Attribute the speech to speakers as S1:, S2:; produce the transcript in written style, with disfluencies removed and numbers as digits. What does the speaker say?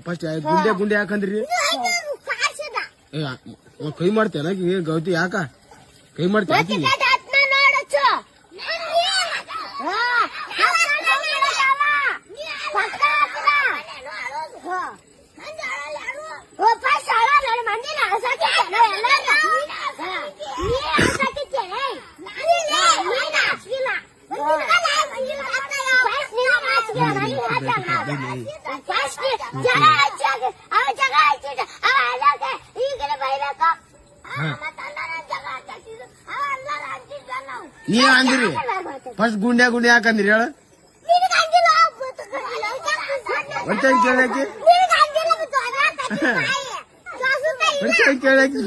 S1: first ಗುಂಡೆ ಗುಂಡೆ ಯಾಕಂದ್ರಿ ಕೈ ಮಾಡ್ತೇನ ಗೌತಿ ಯಾಕ ಕೈ ಮಾಡ್ತೇನೆ ನೀವ್ ಅಂದಿರಿ ಫಸ್ಟ್ ಗುಂಡೆ ಗುಂಡೆ ಯಾಕಂದ್ರಿ ಹೇಳ ಕೇಳಾಕಿ ಕೇಳಾಕಿ